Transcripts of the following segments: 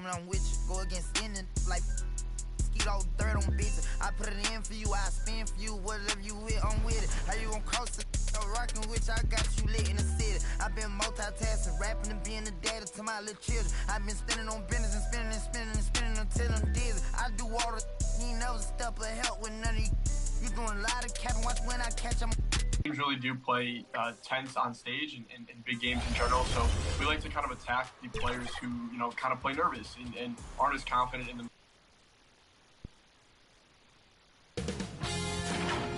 when I'm with you. Go against any like Skeeto, third on bitches. I put it in for you, I spin for you. Whatever you with, I'm with it. How you gon' cross the rockin' with you? I got you lit in the city. I been multitasking, rapping and being the daddy to my little children. I been spending on business and spending and spending and spending until I'm dizzy. I do all the you ain't never step of help with none of you. You doing a lot of capping, watch when I catch them. Teams really do play tense on stage and big games in general, so we like to kind of attack the players who, you know, kind of play nervous and aren't as confident in them.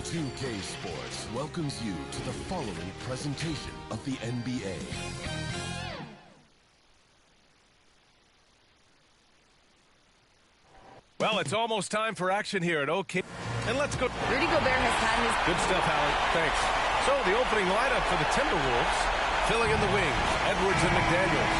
2K Sports welcomes you to the following presentation of the NBA. Well, it's almost time for action here at OK. And let's go. Rudy Gobert has had his... Good stuff, Allie. Thanks. So the opening lineup for the Timberwolves, filling in the wings, Edwards and McDaniels.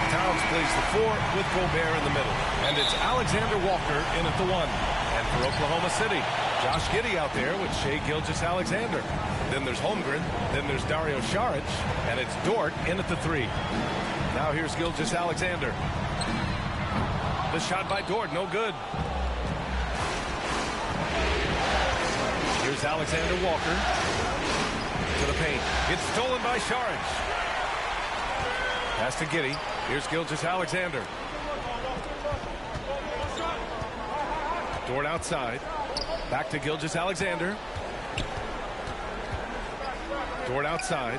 Towns plays the 4 with Gobert in the middle. And it's Alexander Walker in at the 1. And for Oklahoma City, Josh Giddey out there with Shai Gilgeous-Alexander. Then there's Holmgren. Then there's Dario Saric. And it's Dort in at the 3. Now here's Gilgeous-Alexander. The shot by Dort, no good. Here's Alexander Walker to the paint. It's stolen by Saric. Pass to Giddey. Here's Gilgeous-Alexander. Dort outside. Back to Gilgeous-Alexander. Dort outside.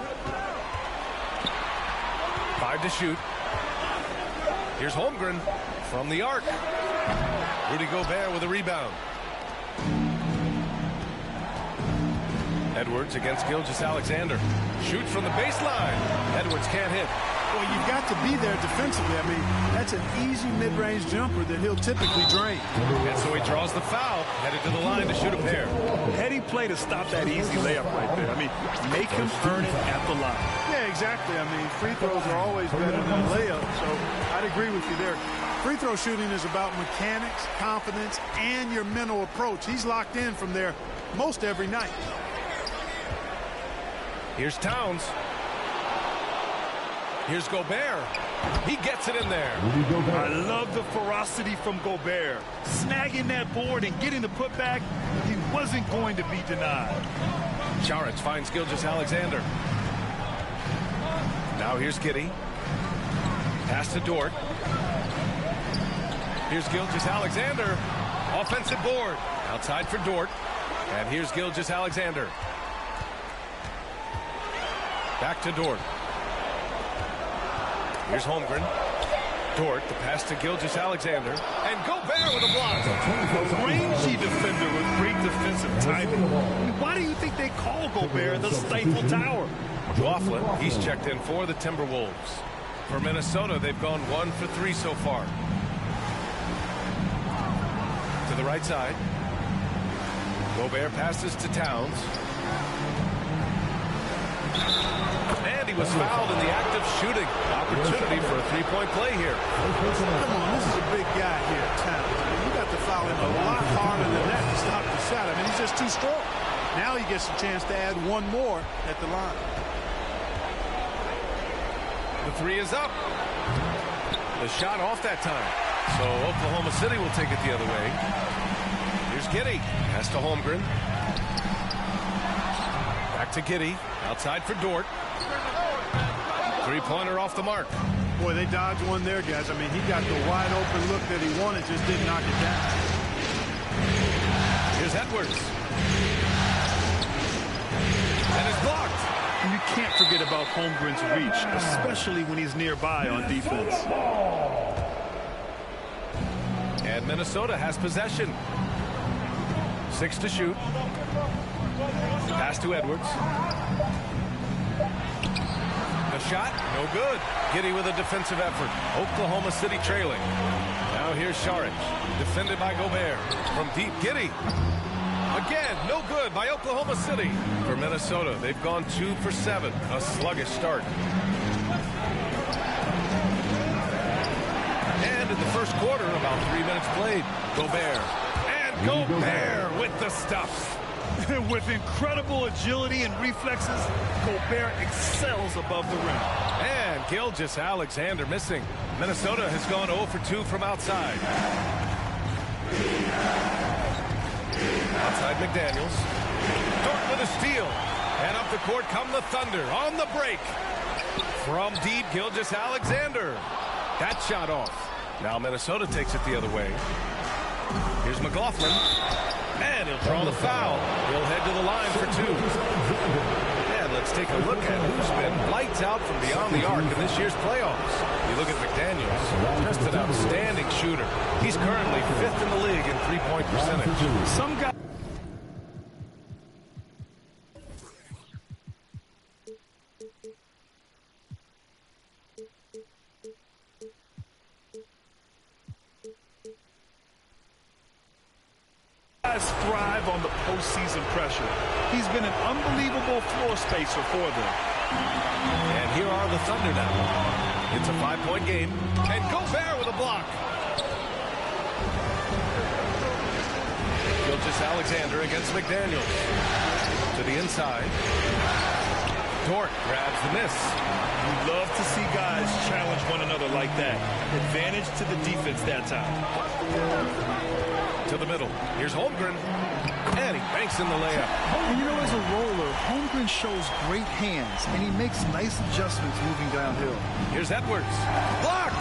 5 to shoot. Here's Holmgren from the arc. Rudy Gobert with a rebound. Edwards against Gilgeous-Alexander. Shoots from the baseline. Edwards can't hit. Well, you've got to be there defensively. I mean, that's an easy mid-range jumper that he'll typically drain. And so he draws the foul, headed to the line to shoot a pair. Heady play to stop that easy layup right there. I mean, make him earn it at the line. Yeah, exactly. I mean, free throws are always better than a layup, so I'd agree with you there. Free throw shooting is about mechanics, confidence, and your mental approach. He's locked in from there most every night. Here's Towns. Here's Gobert. He gets it in there. I love the ferocity from Gobert. Snagging that board and getting the putback, he wasn't going to be denied. Saric finds Gilgeous-Alexander. Now here's Giddey. Pass to Dort. Here's Gilgeous-Alexander. Offensive board. Outside for Dort. And here's Gilgeous-Alexander. Back to Dort. Here's Holmgren. Dort, the pass to Gilgeous-Alexander. And Gobert with a block. A rangy defender with great defensive timing. Why do you think they call Gobert the Stifle Tower? Laughlin, he's checked in for the Timberwolves. For Minnesota, they've gone 1 for 3 so far. To the right side. Gobert passes to Towns. And he was fouled in the act of shooting. Opportunity for a three-point play here. Come on, this is a big guy here, Towns. I mean, you got to foul him a lot harder than that to stop the shot. I mean, he's just too strong. Now he gets a chance to add one more at the line. The 3 is up. The shot off that time. So Oklahoma City will take it the other way. Here's Giddey. Pass to Holmgren. Back to Giddey. Outside for Dort. Three-pointer off the mark. Boy, they dodged one there, guys. I mean, he got the wide open look that he wanted, just didn't knock it down. Here's Edwards. And it's blocked. You can't forget about Holmgren's reach, especially when he's nearby on defense. And Minnesota has possession. 6 to shoot. Pass to Edwards. The shot, no good. Giddey with a defensive effort. Oklahoma City trailing. Now here's Saric, defended by Gobert. From deep, Giddey. Again, no good by Oklahoma City. For Minnesota, they've gone 2 for 7. A sluggish start. And in the first quarter, about 3 minutes played. Gobert. And Gobert with the stuff. With incredible agility and reflexes, Gobert excels above the rim. And Gilgeous-Alexander missing. Minnesota has gone 0 for 2 from outside. Outside McDaniels. Dort with a steal. And up the court come the Thunder on the break. From deep, Gilgeous-Alexander. That shot off. Now Minnesota takes it the other way. Here's McLaughlin. And he'll draw the foul. He'll head to the line for 2. And let's take a look at who's been lights out from beyond the arc in this year's playoffs. You look at McDaniels, just an outstanding shooter. He's currently 5th in the league in three-point percentage. Some guys thrive on the postseason pressure. He's been an unbelievable floor spacer for them. And here are the Thunder now. It's a 5-point game. And Gobert with a block. Gilgeous-Alexander against McDaniels. To the inside. Dort grabs the miss. You love to see guys challenge one another like that. Advantage to the defense that time. To the middle. Here's Holmgren. And he banks in the layup. And you know, as a roller, Holmgren shows great hands, and he makes nice adjustments moving downhill. Here's Edwards. Blocked!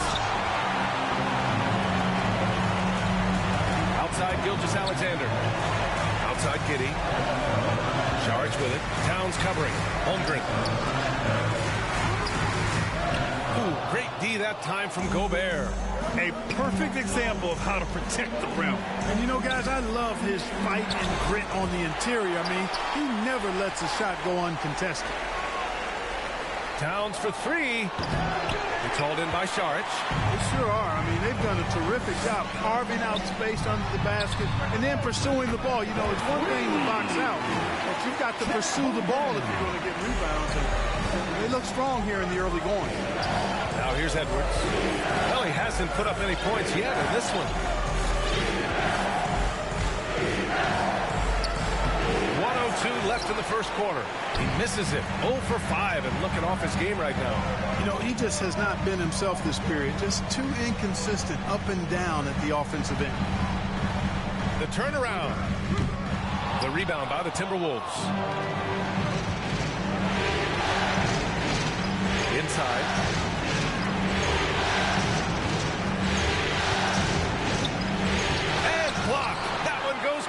Outside Gilgeous-Alexander. Outside Giddey. Charge with it. Towns covering. Holmgren. Ooh, great D that time from Gobert. A perfect example of how to protect the rim. And you know, guys, I love his fight and grit on the interior. I mean, he never lets a shot go uncontested. Towns for 3. It's hauled in by Saric. They sure are. I mean, they've done a terrific job carving out space under the basket and then pursuing the ball. You know, it's one thing to box out, but you've got to pursue the ball if you're going to get rebounds. And they look strong here in the early going. Now here's Edwards. Well, he hasn't put up any points yet in this one. 1:02 left in the first quarter. He misses it. 0 for 5 and looking off his game right now. You know, he just has not been himself this period. Just too inconsistent up and down at the offensive end. The turnaround. The rebound by the Timberwolves. Inside.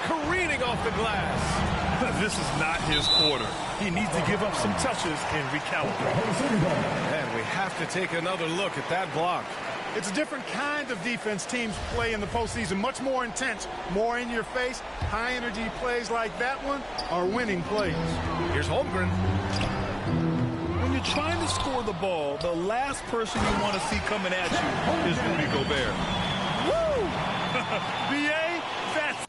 Careening off the glass. This is not his quarter. He needs to give up some touches and recalibrate. And we have to take another look at that block. It's a different kind of defense teams play in the postseason. Much more intense, more in your face. High energy plays like that one are winning plays. Here's Holmgren. When you're trying to score the ball, the last person you want to see coming at you is Rudy Gobert. Woo! BA, that's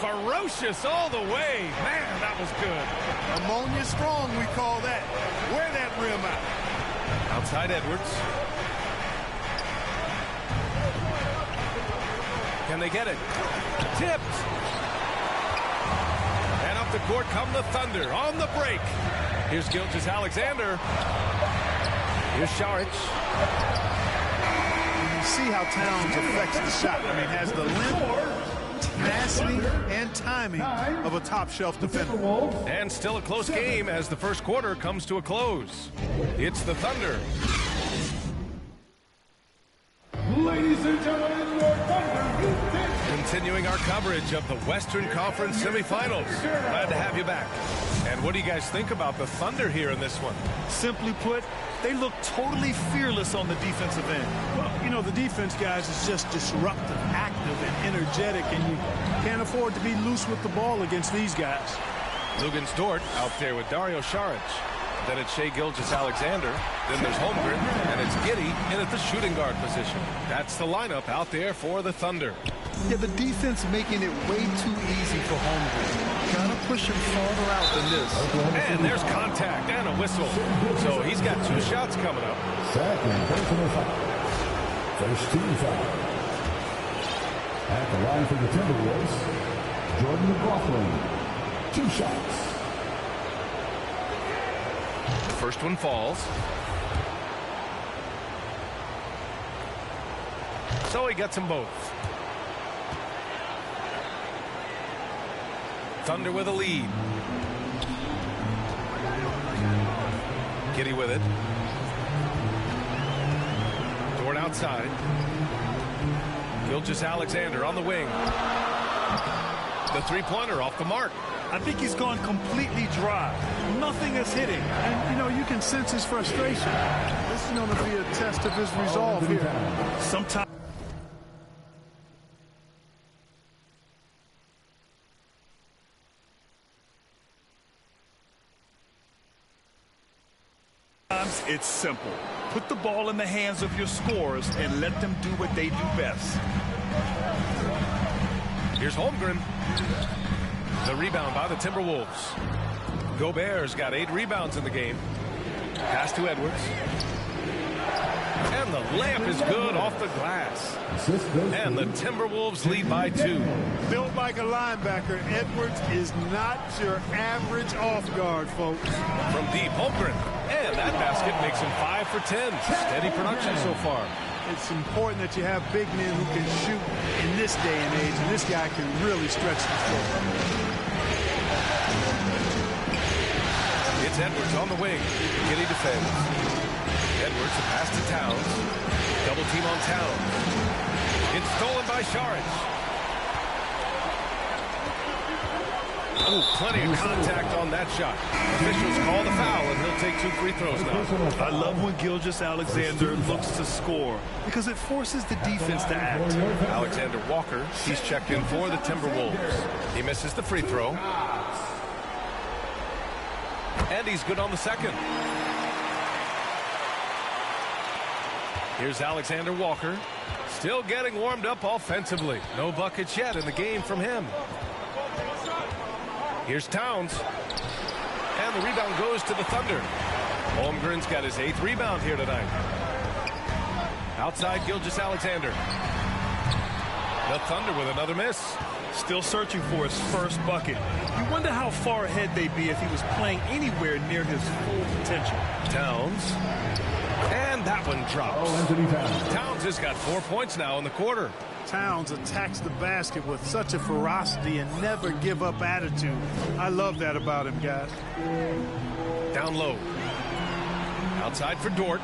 ferocious all the way. Man, that was good. Ammonia strong, we call that. Wear that rim out. Outside Edwards. Can they get it? Tipped. And up the court come the Thunder on the break. Here's Gilgeous-Alexander. Here's Šarić. You see how Towns affects the shot. I mean, has the length, tenacity, and timing of a top-shelf defender. And still a close game as the first quarter comes to a close. It's the Thunder. Ladies and gentlemen, your Thunder. Continuing our coverage of the Western Conference semifinals. Glad to have you back. And what do you guys think about the Thunder here in this one? Simply put, they look totally fearless on the defensive end. Well, you know, the defense, guys, is just disruptive, active, and energetic, and you can't afford to be loose with the ball against these guys. Luguentz Dort out there with Dario Šarić. Then it's Shai Gilgeous-Alexander. Then there's Holmgren, and it's Giddey in at the shooting guard position. That's the lineup out there for the Thunder. Yeah, the defense making it way too easy for Holmgren. Gotta push him farther out than this. And there's contact and a whistle. So he's got 2 shots coming up. Second personal foul. First team foul. At the line for the Timberwolves, Jordan McLaughlin. 2 shots. First one falls. So he gets them both. Thunder with a lead. Giddey with it. Dort outside. Gilgeous-Alexander on the wing. The three-pointer off the mark. I think he's gone completely dry. Nothing is hitting. And, you know, you can sense his frustration. This is going to be a test of his resolve here. Sometimes it's simple. Put the ball in the hands of your scorers and let them do what they do best. Here's Holmgren. The rebound by the Timberwolves. Gobert's got 8 rebounds in the game. Pass to Edwards. And the layup is good off the glass. And the Timberwolves lead by 2. Built like a linebacker, Edwards is not your average off guard, folks. From deep, Holmgren. And that basket makes him 5 for 10. Steady production so far. It's important that you have big men who can shoot in this day and age, and this guy can really stretch the floor. It's Edwards on the wing. Giddey defends. Edwards, a pass to Towns. Double team on Towns. It's stolen by Šarić. Oh, plenty of contact on that shot. Officials call the foul, and he'll take 2 free throws now. I love when Gilgeous-Alexander looks to score because it forces the defense to act. Alexander Walker, he's checked in for the Timberwolves. He misses the free throw. And he's good on the second. Here's Alexander Walker. Still getting warmed up offensively. No buckets yet in the game from him. Here's Towns. And the rebound goes to the Thunder. Holmgren's got his 8th rebound here tonight. Outside Gilgeous-Alexander. The Thunder with another miss. Still searching for his first bucket. You wonder how far ahead they'd be if he was playing anywhere near his full potential. Towns. And that one drops. Towns has got 4 points now in the quarter. Towns attacks the basket with such a ferocity and never give up attitude. I love that about him, guys. Down low. Outside for Dort.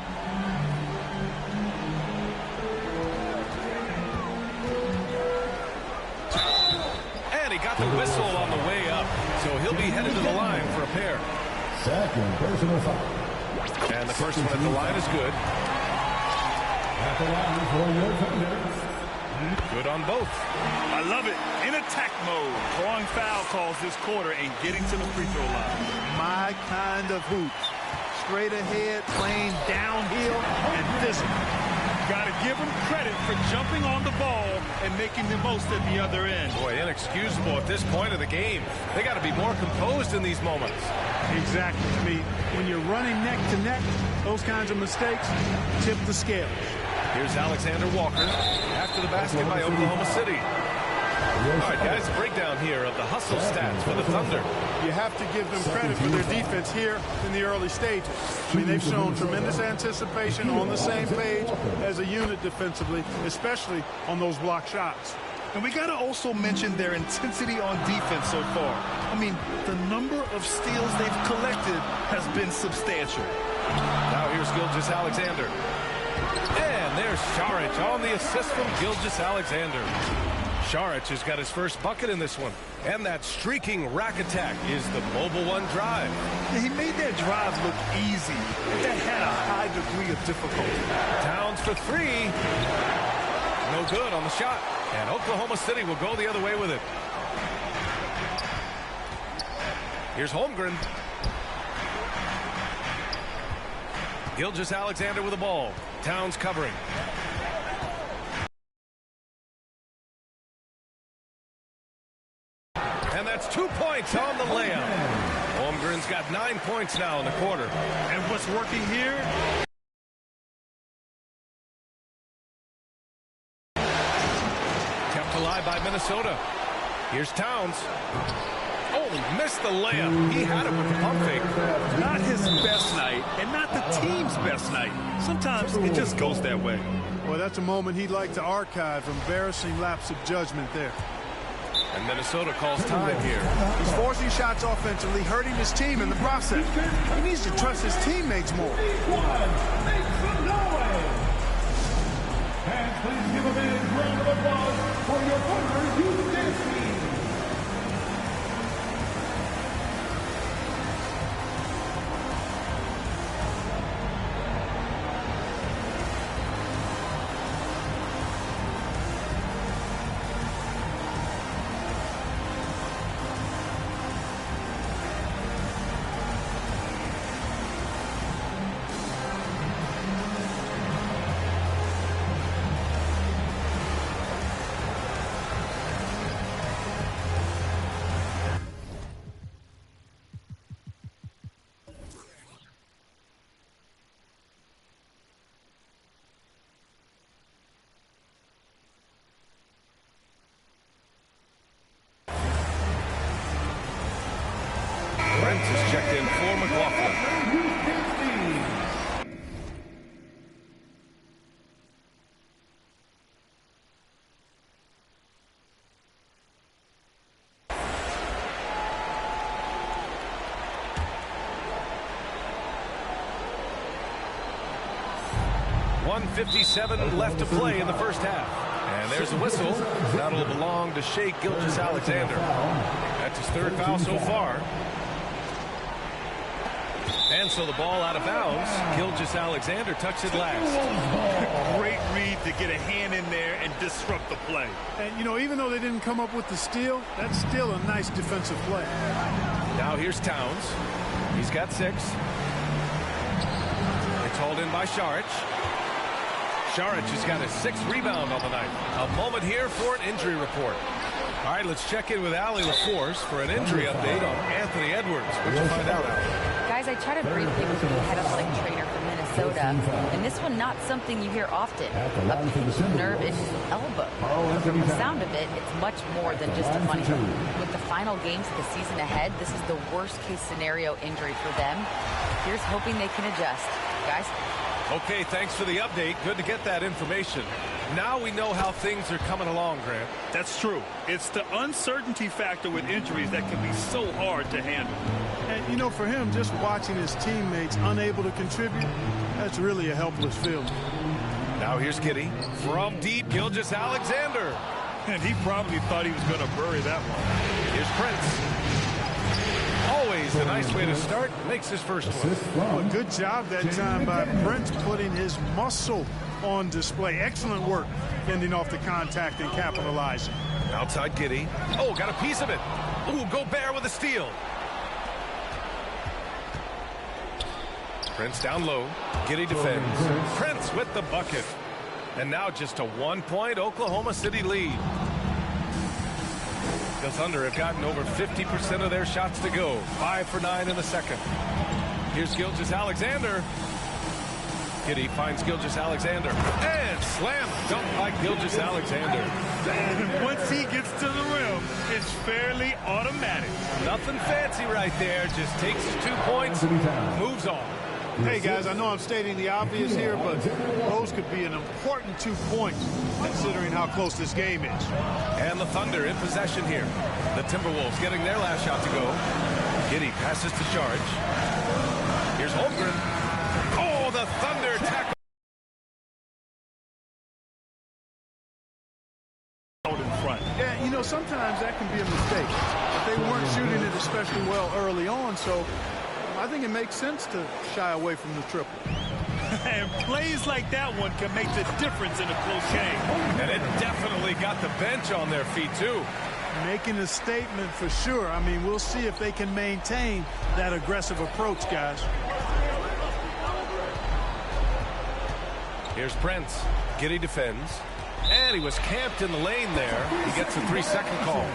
And he got the whistle on the way up. So he'll be headed to the line for a pair. Second personal foul. And the first one at the line is good. At the line for your Thunder. Good on both. I love it. In attack mode. Drawing foul calls this quarter and getting to the free throw line. My kind of hoops. Straight ahead, playing downhill, and physical. Got to give him credit credit for jumping on the ball and making the most at the other end. Boy, inexcusable at this point of the game. They got to be more composed in these moments. Exactly. I mean, when you're running neck to neck, those kinds of mistakes tip the scales. Here's Alexander Walker after the basket by Oklahoma City. All right, guys, breakdown here of the hustle stats for the Thunder. You have to give them credit for their defense here in the early stages. I mean, they've shown tremendous anticipation, on the same page as a unit defensively, especially on those block shots. And we got to also mention their intensity on defense so far. I mean, the number of steals they've collected has been substantial. Now here's Gilgeous-Alexander. And there's Saric on the assist from Gilgeous-Alexander. Saric has got his first bucket in this one. And that streaking rack attack is the Mobile One drive. He made that drive look easy. That had a high degree of difficulty. Towns for three. No good on the shot. And Oklahoma City will go the other way with it. Here's Holmgren. Gilgeous-Alexander with the ball. Towns covering. And that's 2 points on the layup. Holmgren's got 9 points now in the quarter. And what's working here? Kept alive by Minnesota. Here's Towns. Oh, missed the layup. He had it with the pump fake. Not his best night, and not the team's best night. Sometimes it just goes that way. Well, that's a moment he'd like to archive. Embarrassing lapse of judgment there. And Minnesota calls time here. He's forcing shots offensively, hurting his team in the process. He needs to trust his teammates more. And please give a big round of applause for your Thunder Youth Dance Team. Brent is checked in for McLaughlin. .157 left to play in the first half. And there's a whistle. That'll belong to Shai Gilgeous-Alexander. That's his third foul so far. And so the ball out of bounds. Gilgeous-Alexander touched it last. Great read to get a hand in there and disrupt the play. And, you know, even though they didn't come up with the steal, that's still a nice defensive play. Now here's Towns. He's got 6. It's hauled in by Saric. Saric has got his 6th rebound on the night. A moment here for an injury report. All right, let's check in with Allie LaForce for an injury update on Anthony Edwards. What'd you find out, Allie? Guys, I chatted briefly with the head athletic trainer from Minnesota, and this one not something you hear often. A pinched nerve in his elbow. From the sound of it, it's much more than just a funny one. With the final games of the season ahead, this is the worst-case scenario injury for them. Here's hoping they can adjust. Guys? Okay, thanks for the update. Good to get that information. Now we know how things are coming along, Grant. That's true. It's the uncertainty factor with injuries that can be so hard to handle. And, you know, for him, just watching his teammates unable to contribute, that's really a helpless feeling. Now here's Giddey. From deep, Gilgeous-Alexander. And he probably thought he was going to bury that one. Here's Prince. Always a nice way to start. Makes his first one. Well, good job that time by Prince putting his muscle on display. Excellent work fending off the contact and capitalizing. Outside Giddey. Oh, got a piece of it. Ooh, Gobert with a steal. Prince down low. Giddey defends. Prince with the bucket. And now just a 1-point Oklahoma City lead. The Thunder have gotten over 50% of their shots to go. 5 for 9 in the second. Here's Gilgeous-Alexander. Giddey finds Gilgeous-Alexander. And slam dunk by Gilgeous-Alexander. And once he gets to the rim, it's fairly automatic. Nothing fancy right there. Just takes his 2 points, moves on. Hey, guys, I know I'm stating the obvious here, but those could be an important 2 points considering how close this game is. And the Thunder in possession here. The Timberwolves getting their last shot to go. Giddey passes to Saric. Here's Holmgren. Oh, the Thunder tackle. Out in front. Yeah, you know, sometimes that can be a mistake. But they weren't shooting it especially well early on, so I think it makes sense to shy away from the triple. And plays like that one can make the difference in a close game. And it definitely got the bench on their feet, too. Making a statement for sure. I mean, we'll see if they can maintain that aggressive approach, guys. Here's Prince. Giddey defends. And he was camped in the lane there. He gets a 3-second call.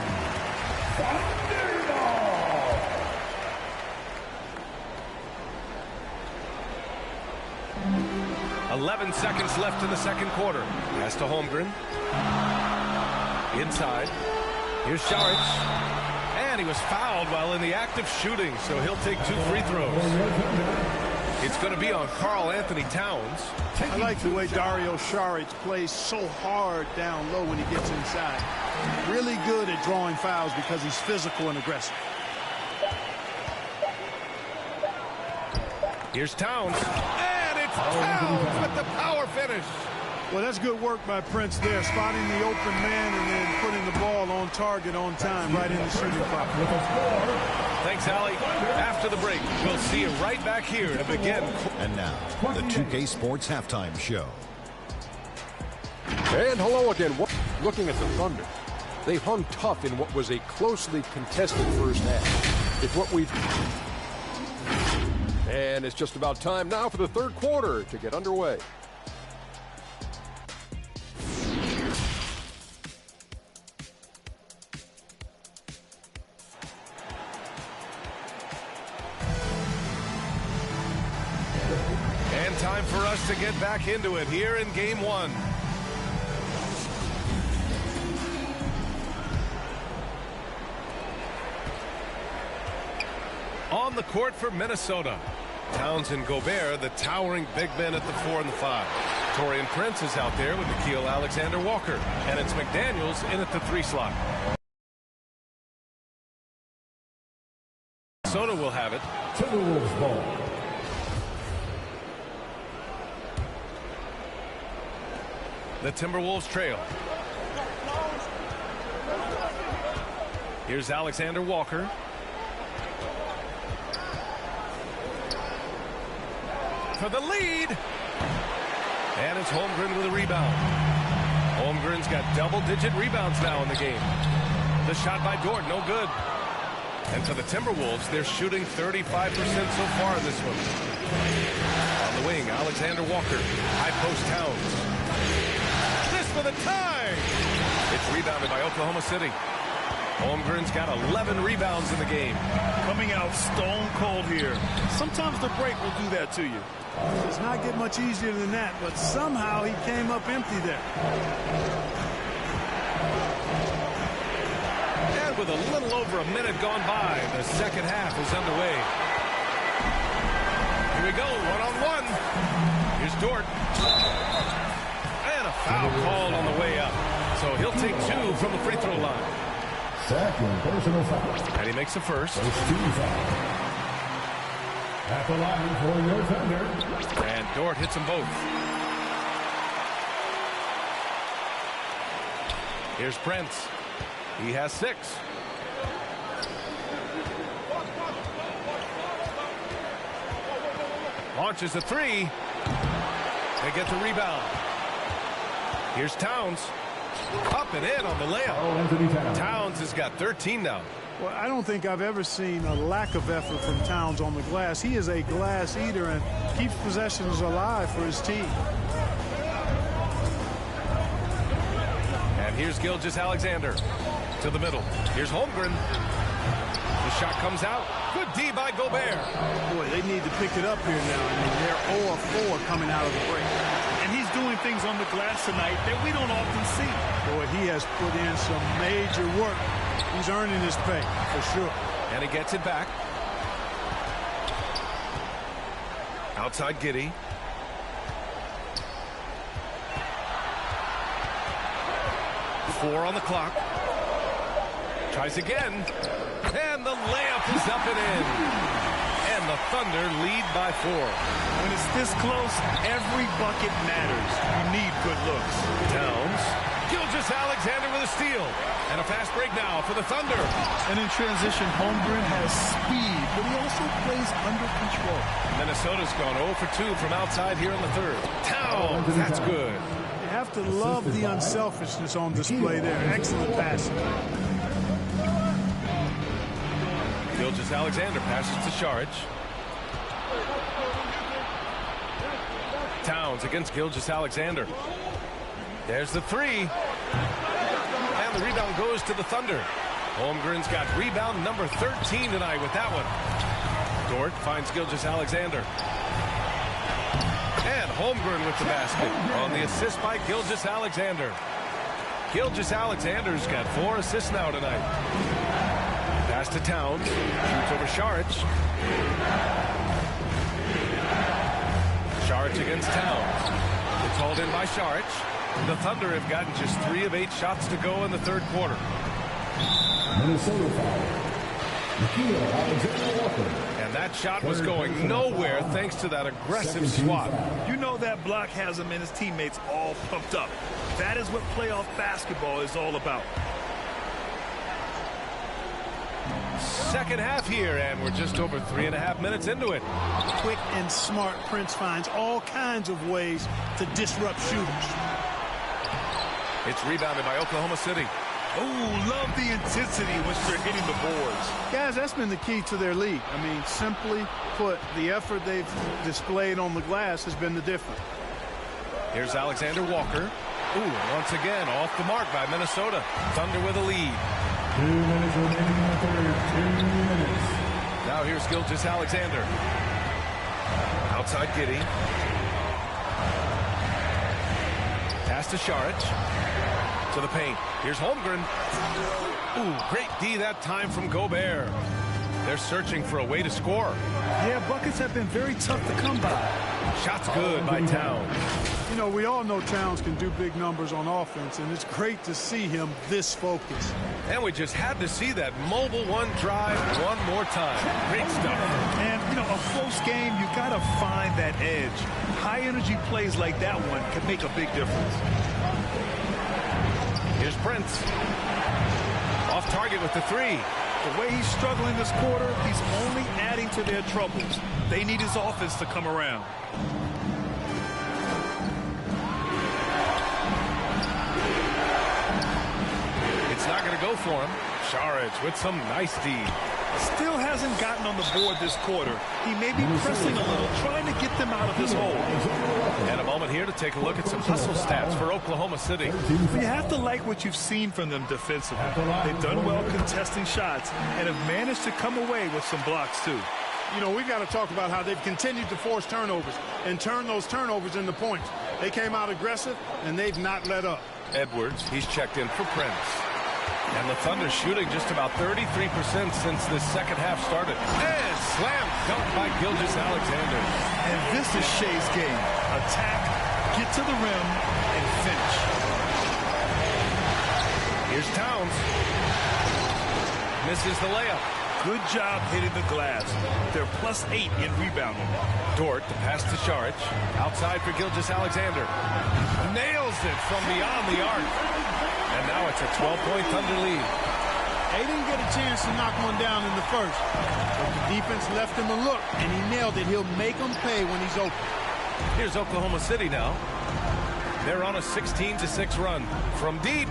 11 seconds left in the second quarter. Pass to Holmgren. Inside. Here's Saric. And he was fouled while in the act of shooting, so he'll take 2 free throws. It's going to be on Karl-Anthony Towns. I like the way Dario Saric plays so hard down low when he gets inside. Really good at drawing fouls because he's physical and aggressive. Here's Towns. And it's Towns with the power finish. Well, that's good work by Prince there, spotting the open man and then putting the ball on target on time right in the shooting pocket. Thanks, Allie. After the break, we'll see you right back here to begin. And now, the 2K Sports Halftime Show. And hello again. Looking at the Thunder, they hung tough in what was a closely contested first half. It's what we've... And it's just about time now for the third quarter to get underway. And time for us to get back into it here in game one. On the court for Minnesota, Towns and Gobert, the towering big men at the 4 and the 5. Taurean Prince is out there with Nickeil Alexander-Walker, and it's McDaniels in at the 3 slot. Minnesota will have it. Timberwolves ball. The Timberwolves trail. Here's Alexander-Walker. For the lead. And it's Holmgren with a rebound. Holmgren's got double-digit rebounds now in the game. The shot by Dort, no good. And for the Timberwolves, they're shooting 35% so far in this one. On the wing, Alexander-Walker. High post Towns. This for the tie. It's rebounded by Oklahoma City. Holmgren's got 11 rebounds in the game. Coming out stone cold here. Sometimes the break will do that to you. It does not get much easier than that, but somehow he came up empty there. And with a little over a minute gone by, the second half is underway. Here we go, one-on-one. Here's Dort. And a foul called on the way up. So he'll take 2 from the free throw line. Second personal foul. And he makes the first. First team foul. At the line for your Thunder. And Dort hits them both. Here's Prince. He has 6. Launches a 3. They get the rebound. Here's Towns. Up and in on the layup. Towns has got 13 now. Well, I don't think I've ever seen a lack of effort from Towns on the glass. He is a glass eater and keeps possessions alive for his team. here's Gilgeous-Alexander to the middle. Here's Holmgren. The shot comes out. Good D by Gobert. Boy, they need to pick it up here now. I mean, they're 0 of 4 coming out of the break. And he's doing things on the glass tonight that we don't often see. Boy, he has put in some major work. He's earning his pay, for sure. And he gets it back. Outside Giddey. Four on the clock. Tries again. And the layup is up and in. And the Thunder lead by 4. When it's this close, every bucket matters. You need good looks. Towns. Gilgeous-Alexander with a steal. And a fast break now for the Thunder. And in transition, Holmgren has speed, but he also plays under control. Minnesota's gone 0 for 2 from outside here in the third. Towns, that's good. You have to love the unselfishness on display there. Excellent passing. Gilgeous-Alexander passes to Saric. Towns against Gilgeous-Alexander. There's the three. And the rebound goes to the Thunder. Holmgren's got rebound number 13 tonight with that one. Dort finds Gilgeous-Alexander. And Holmgren with the basket on the assist by Gilgeous-Alexander. Gilgeous-Alexander's got 4 assists now tonight. Pass to Towns. Shoots over Saric. Saric against Towns. It's hauled in by Saric. The Thunder have gotten just 3 of 8 shots to go in the third quarter. Minnesota foul. Nickeil Alexander-Walker. And that shot was going nowhere thanks to that aggressive swat. You know that block has him and his teammates all pumped up. That is what playoff basketball is all about. Second half here, and we're just over 3.5 minutes into it. Quick and smart, Prince finds all kinds of ways to disrupt shooters. It's rebounded by Oklahoma City. Oh, love the intensity once they're hitting the boards. Guys, that's been the key to their lead. I mean, simply put, the effort they've displayed on the glass has been the difference. Here's Alexander Walker. Ooh, once again, off the mark by Minnesota. Thunder with a lead. 2 minutes remaining in the third. 2 minutes. Now here's Gilgeous-Alexander. Outside Giddey. Pass to Saric. To the paint. Here's Holmgren. Ooh, great D that time from Gobert. They're searching for a way to score. Yeah, buckets have been very tough to come by. Shot's good by Towns. You know, we all know Towns can do big numbers on offense, and it's great to see him this focused. And we just had to see that mobile one drive one more time. Great stuff. And, you know, a close game, you got to find that edge. High-energy plays like that one can make a big difference. Here's Prince. Off target with the three. The way he's struggling this quarter, he's only adding to their troubles. They need his offense to come around. It's not going to go for him. Saric with some nice D. Still hasn't gotten on the board this quarter. He may be pressing a little, trying to get them out of this hole. And a moment here to take a look at some hustle stats for Oklahoma City. You have to like what you've seen from them defensively. They've done well contesting shots and have managed to come away with some blocks too. You know, we got to talk about how they've continued to force turnovers and turn those turnovers into points. They came out aggressive, and they've not let up. Edwards, he's checked in for Prince. And the Thunder shooting just about 33% since this second half started. And slam dunk by Gilgeous-Alexander. And this is Shea's game. Attack, get to the rim, and finish. Here's Towns. Misses the layup. Good job hitting the glass. They're +8 in rebounding. Dort, the pass to Saric. Outside for Gilgeous-Alexander. Nails it from beyond the arc. And now it's a 12-point Thunder lead. They didn't get a chance to knock one down in the first. But the defense left him a look, and he nailed it. He'll make them pay when he's open. Here's Oklahoma City now. They're on a 16-6 run. From deep.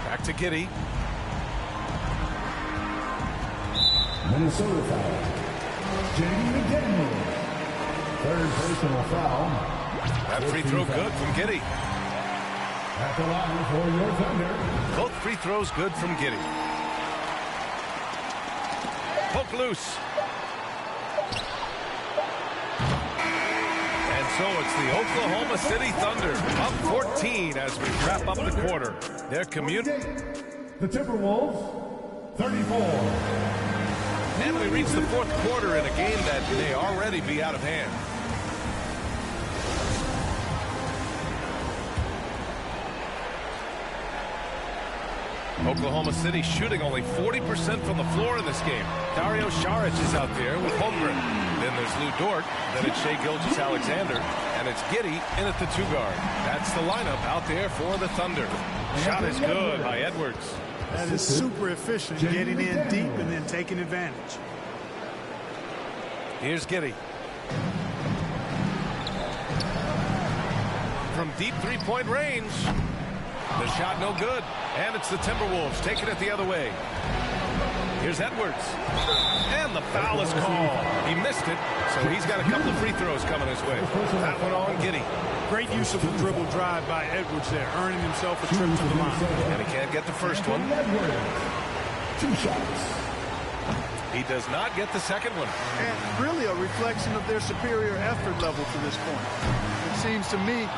Back to Giddey. Minnesota foul. Jaden McDaniels. Third personal foul. That free throw good from Giddey. At the line for your Thunder. Both free throws good from Giddey. Poke loose. And so it's the Oklahoma City Thunder up 14 as we wrap up the quarter. Their The Timberwolves, 34. And we reach the fourth quarter in a game that may already be out of hand. Oklahoma City shooting only 40% from the floor in this game. Dario Saric is out there with Holmgren. Then there's Lou Dort. Then it's Shai Gilgeous-Alexander. And it's Giddey in at the 2 guard. That's the lineup out there for the Thunder. Shot is good by Edwards. That is super efficient, getting in deep and then taking advantage. Here's Giddey. From deep three-point range. The shot no good. And it's the Timberwolves taking it the other way. Here's Edwards. And the foul is called. He missed it, so he's got a couple of free throws coming his way. That one on Giddey. Great use of the dribble drive by Edwards there, earning himself a trip to the line. And he can't get the first one. 2 shots. He does not get the second one. And really a reflection of their superior effort level to this point. It seems to me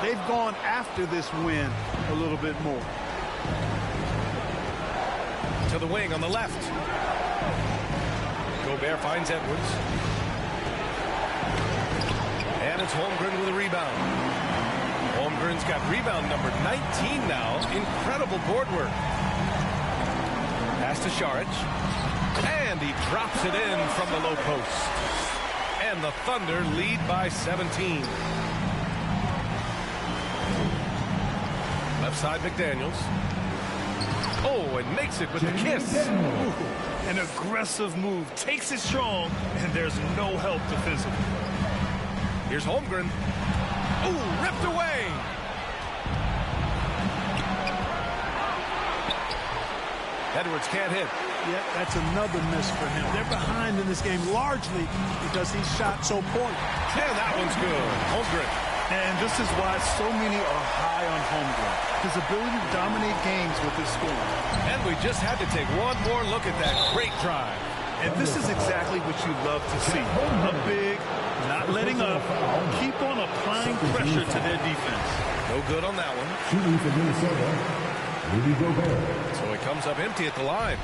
they've gone after this win a little bit more. To the wing on the left. Gobert finds Edwards. And it's Holmgren with a rebound. Holmgren's got rebound number 19 now. Incredible board work. Pass to Saric. And he drops it in from the low post. And the Thunder lead by 17. Left side McDaniels. Oh, and makes it with the kiss. An aggressive move. Takes it strong, and there's no help defensively. Here's Holmgren. Oh, ripped away. Edwards can't hit. Yeah, that's another miss for him. They're behind in this game largely because he shot so poorly. And that one's good. Holmgren. And this is why so many are high on Holmgren. His ability to dominate games with his scoring. And we just had to take one more look at that great drive. And this is exactly what you love to see. Up big, not letting up, keep on applying pressure to their defense. No good on that one. Shooting for Minnesota, Rudy Gobert. So he comes up empty at the line.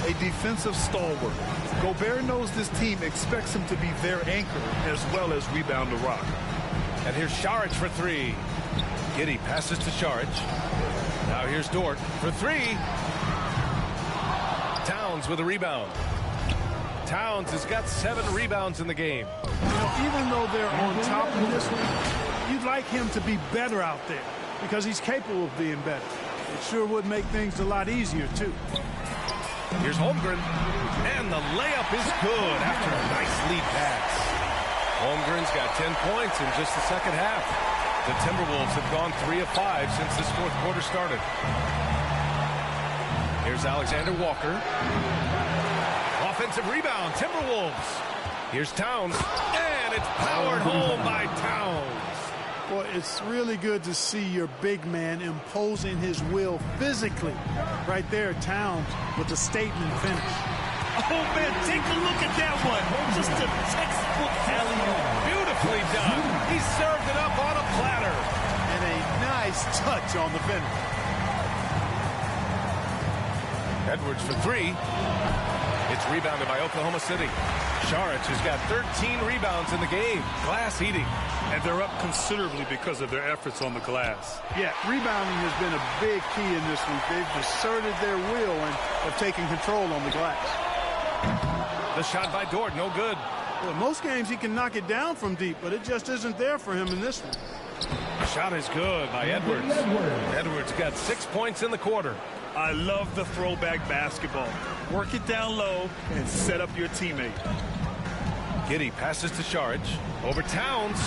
A defensive stalwart. Gobert knows this team expects him to be their anchor as well as rebound the rock. And here's Saric for 3. Giddey passes to Saric. Now here's Dort for 3. Towns with a rebound. Towns has got 7 rebounds in the game. You know, even though they're on top of this one, you'd like him to be better out there because he's capable of being better. It sure would make things a lot easier, too. Here's Holmgren. And the layup is good after a nice lead pass. Holmgren's got 10 points in just the second half. The Timberwolves have gone 3 of 5 since this fourth quarter started. Here's Alexander Walker. Offensive rebound, Timberwolves. Here's Towns. And it's powered home by Towns. Well, it's really good to see your big man imposing his will physically. Right there, Towns with the statement finish. Oh, man, take a look at that one. Just a textbook alley-oop. Beautifully done. He served it up on a platter. And a nice touch on the finish. Edwards for 3. It's rebounded by Oklahoma City. Saric has got 13 rebounds in the game. Glass eating. And they're up considerably because of their efforts on the glass. Yeah, rebounding has been a big key in this week. They've asserted their will and have taken control on the glass. The shot by Dort, no good. Well, most games he can knock it down from deep, but it just isn't there for him in this one. The shot is good by Edwards. Edwards got 6 points in the quarter. I love the throwback basketball. Work it down low and set up your teammate. Giddey passes to Saric. Over Towns.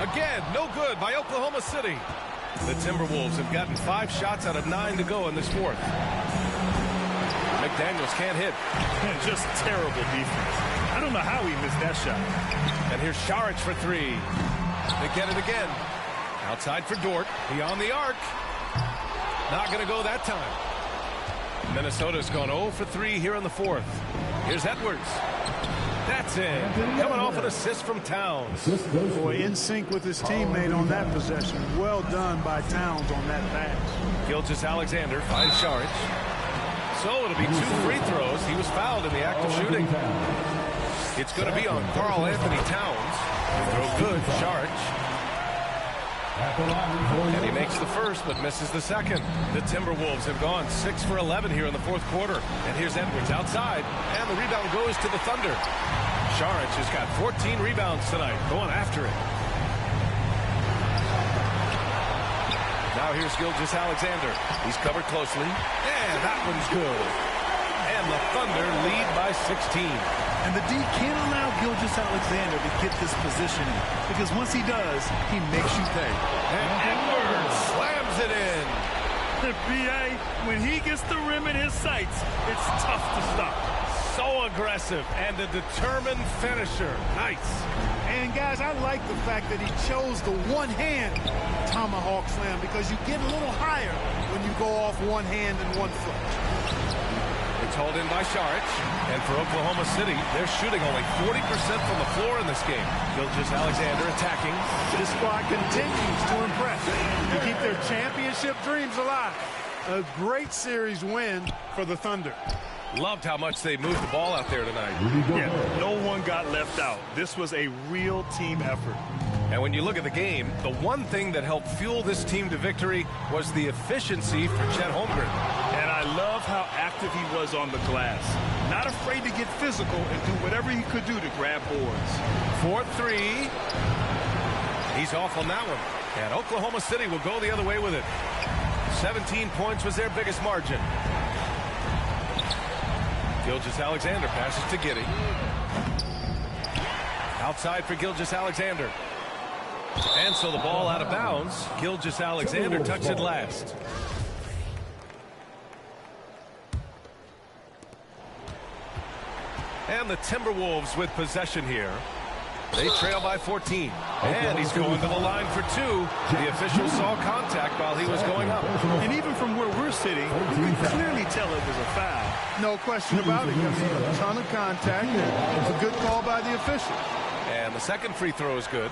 Again, no good by Oklahoma City. The Timberwolves have gotten 5 shots out of 9 to go in this fourth. McDaniels can't hit. Just terrible defense. I don't don't know how he missed that shot. And here's Šarić for three. They get it again. Outside for Dort. Beyond the arc. Not going to go that time. Minnesota's gone 0 for 3 here in the fourth. Here's Edwards. That's it. Coming off an assist from Towns. Boy, in sync with his teammate on that possession. Well done by Towns on that pass. Gilgeous-Alexander finds Šarić. So it'll be 2 free throws. He was fouled in the act of shooting. It's going to be on Karl-Anthony Towns. Throw good, Šarić. And he makes the first, but misses the second. The Timberwolves have gone 6 for 11 here in the fourth quarter. And here's Edwards outside, and the rebound goes to the Thunder. Šarić has got 14 rebounds tonight, going after it. Now here's Gilgeous-Alexander. He's covered closely, and that one's good. And the Thunder lead by 16. And the D can't allow Gilgeous-Alexander to get this positioning, because once he does, he makes you pay. And Edwards slams it in. The BA, when he gets the rim in his sights, it's tough to stop. So aggressive and a determined finisher. Nice. And guys, I like the fact that he chose the one-hand tomahawk slam, because you get a little higher when you go off one hand and one foot. It's hauled in by Šarić. And for Oklahoma City, they're shooting only 40% from the floor in this game. Gilgeous-Alexander attacking. This squad continues to impress. To keep their championship dreams alive. A great series win for the Thunder. Loved how much they moved the ball out there tonight. Yeah, no one got left out. This was a real team effort. And when you look at the game, the one thing that helped fuel this team to victory was the efficiency for Chet Holmgren. And I love how active he was on the glass. Not afraid to get physical and do whatever he could do to grab boards. 4-3. He's off on that one. And Oklahoma City will go the other way with it. 17 points was their biggest margin. Gilgeous-Alexander passes to Giddey. Outside for Gilgeous-Alexander. And so the ball out of bounds. Gilgeous-Alexander touched it last. And the Timberwolves with possession here. They trail by 14. And he's going to the line for 2. The official saw contact while he was going up. And even from where we're sitting, you can clearly tell it was a foul. No question about it. A ton of contact. It's a good call by the official. And the second free throw is good.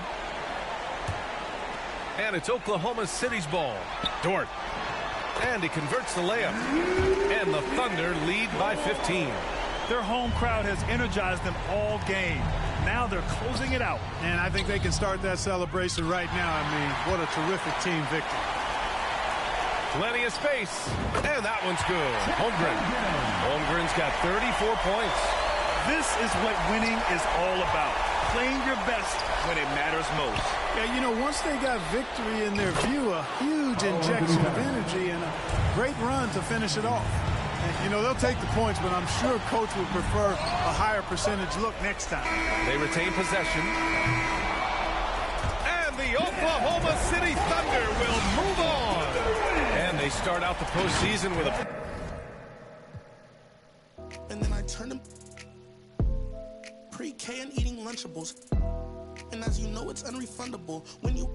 And it's Oklahoma City's ball. Dort. And he converts the layup. And the Thunder lead by 15. Their home crowd has energized them all game. Now they're closing it out. And I think they can start that celebration right now. I mean, what a terrific team victory. Plenty of space. And that one's good. Holmgren. Holmgren's got 34 points. This is what winning is all about. Playing your best when it matters most. Yeah, you know, once they got victory in their view, a huge injection of energy and a great run to finish it off. And, you know, they'll take the points, but I'm sure Coach would prefer a higher percentage look next time. They retain possession. And the Oklahoma City Thunder will move on. And they start out the postseason with a... And then I turned them pre-K and eating Lunchables. And as you know, it's unrefundable. When you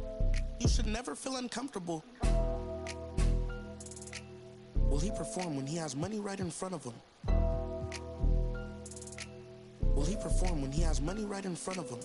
should never feel uncomfortable. Will he perform when he has money right in front of him? Will he perform when he has money right in front of him?